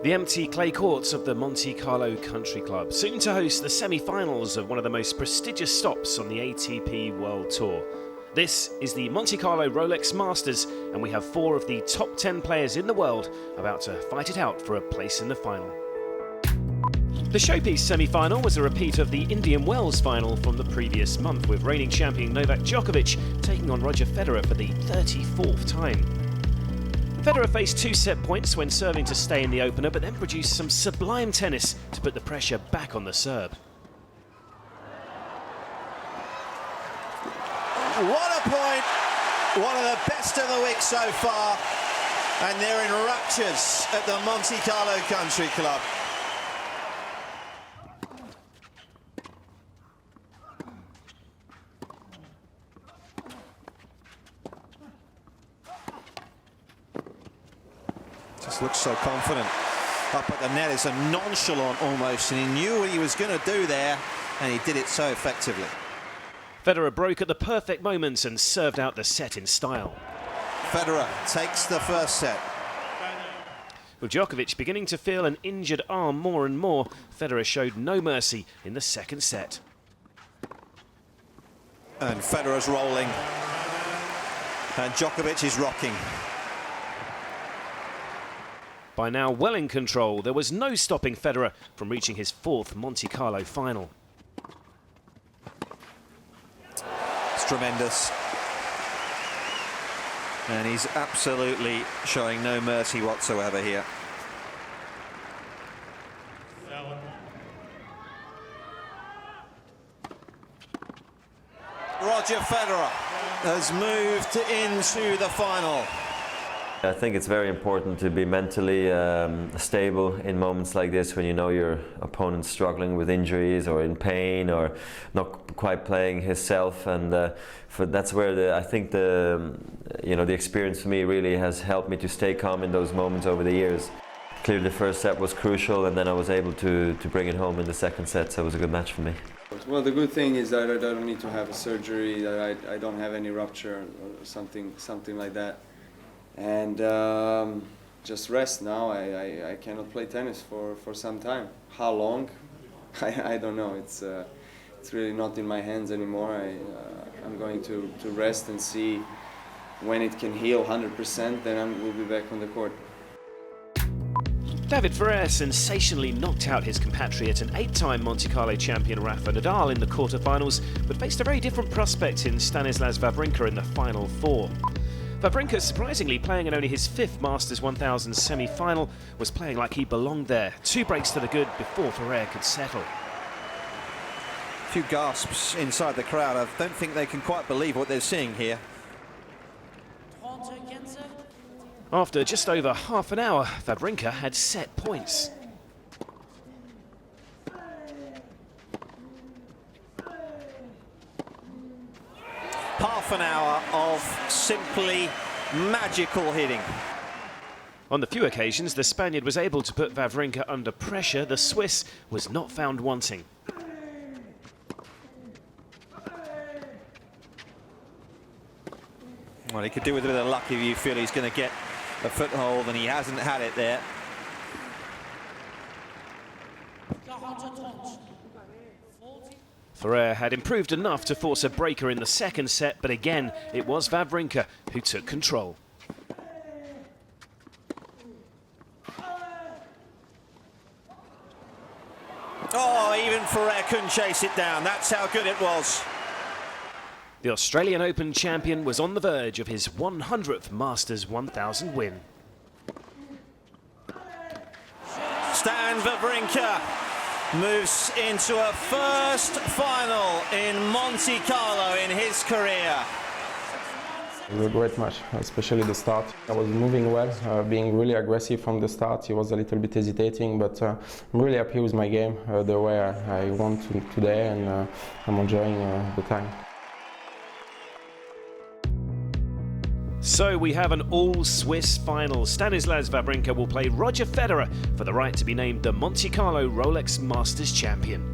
The empty clay courts of the Monte-Carlo Country Club, soon to host the semi-finals of one of the most prestigious stops on the ATP World Tour. This is the Monte-Carlo Rolex Masters, and we have 4 of the top 10 players in the world about to fight it out for a place in the final. The showpiece semi-final was a repeat of the Indian Wells final from the previous month, with reigning champion Novak Djokovic taking on Roger Federer for the 34th time. Federer faced 2 set points when serving to stay in the opener, but then produced some sublime tennis to put the pressure back on the Serb. What a point! One of the best of the week so far, and they're in raptures at the Monte-Carlo Country Club. Just looks so confident up at the net. It's a nonchalant almost, and he knew what he was going to do there, and he did it so effectively. Federer broke at the perfect moment and served out the set in style. Federer takes the first set. With Djokovic beginning to feel an injured arm more and more, Federer showed no mercy in the second set. And Federer's rolling, and Djokovic is rocking. By now well in control, there was no stopping Federer from reaching his 4th Monte-Carlo final. It's tremendous. And he's absolutely showing no mercy whatsoever here. Roger Federer has moved into the final. I think it's very important to be mentally stable in moments like this, when you know your opponent's struggling with injuries or in pain or not quite playing himself, and that's where I think the experience for me really has helped me to stay calm in those moments over the years. Clearly the first set was crucial, and then I was able to bring it home in the second set, so it was a good match for me. Well, the good thing is that I don't need to have a surgery, that I don't have any rupture or something like that. And just rest now. I cannot play tennis for some time. How long? I don't know. It's really not in my hands anymore. I'm going to rest and see when it can heal 100%, then we'll be back on the court. David Ferrer sensationally knocked out his compatriot and 8-time Monte-Carlo champion Rafa Nadal in the quarterfinals, but faced a very different prospect in Stanislas Wawrinka in the final 4. Wawrinka, surprisingly playing in only his 5th Masters 1000 semi-final, was playing like he belonged there. 2 breaks to the good before Ferrer could settle. A few gasps inside the crowd. I don't think they can quite believe what they're seeing here. After just over half an hour, Wawrinka had set points. Half an hour of simply magical hitting. On the few occasions the Spaniard was able to put Wawrinka under pressure, the Swiss was not found wanting. Well, he could do with a bit of luck if you feel he's going to get a foothold, and he hasn't had it there. Ferrer had improved enough to force a breaker in the second set, but again, it was Wawrinka who took control. Oh, even Ferrer couldn't chase it down. That's how good it was. The Australian Open champion was on the verge of his 100th Masters 1000 win. Stan Wawrinka moves into a first final in Monte-Carlo in his career. It was a great match, especially the start. I was moving well, being really aggressive from the start. He was a little bit hesitating, but I'm really happy with my game, the way I won today, and I'm enjoying the time. So we have an all-Swiss final. Stanislas Wawrinka will play Roger Federer for the right to be named the Monte-Carlo Rolex Masters champion.